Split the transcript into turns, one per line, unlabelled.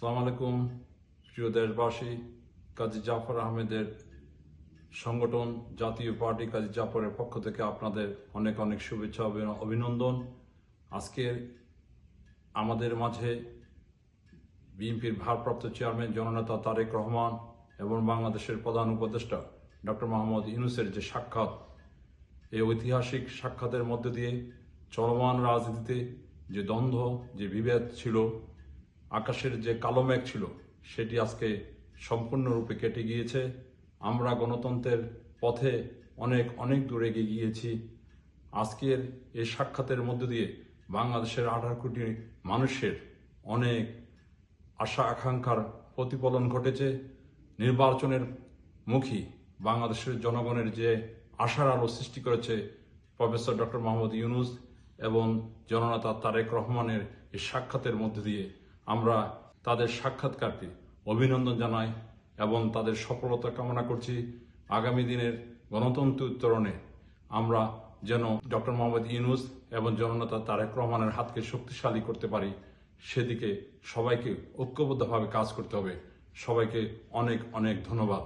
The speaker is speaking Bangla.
আসসালামু আলাইকুম প্রিয় দেশবাসী। কাজী জাফর আহমেদের সংগঠন জাতীয় পার্টি কাজী জাফরের পক্ষ থেকে আপনাদের অনেক অনেক শুভেচ্ছা অভিনন্দন। আজকের আমাদের মাঝে বিএনপির ভারপ্রাপ্ত চেয়ারম্যান জননেতা তারেক রহমান এবং বাংলাদেশের প্রধান উপদেষ্টা ডক্টর মোহাম্মদ ইউনূসের যে সাক্ষাৎ, এই ঐতিহাসিক সাক্ষাতের মধ্যে দিয়ে চলমান রাজনীতিতে যে দ্বন্দ্ব, যে বিভেদ ছিল, আকাশের যে কালো মেঘ ছিল, সেটি আজকে সম্পূর্ণরূপে কেটে গিয়েছে। আমরা গণতন্ত্রের পথে অনেক অনেক দূর এগিয়ে গিয়েছি। আজকের এই সাক্ষাতের মধ্য দিয়ে বাংলাদেশের 18 কোটি মানুষের অনেক আশা আকাঙ্ক্ষার প্রতিফলন ঘটেছে। নির্বাচনের মুখী বাংলাদেশের জনগণের যে আশার আলো সৃষ্টি করেছে প্রফেসর ডক্টর মোহাম্মদ ইউনূস এবং জননেতা তারেক রহমানের এই সাক্ষাতের মধ্যে দিয়ে আমরা তাদের সাক্ষাৎকারকে অভিনন্দন জানাই এবং তাদের সফলতা কামনা করছি। আগামী দিনের গণতন্ত্র উত্তরণে আমরা যেন ডক্টর মোহাম্মদ ইউনূস এবং জননেতা তারেক রহমানের হাতকে শক্তিশালী করতে পারি, সেদিকে সবাইকে ঐক্যবদ্ধভাবে কাজ করতে হবে। সবাইকে অনেক অনেক ধন্যবাদ।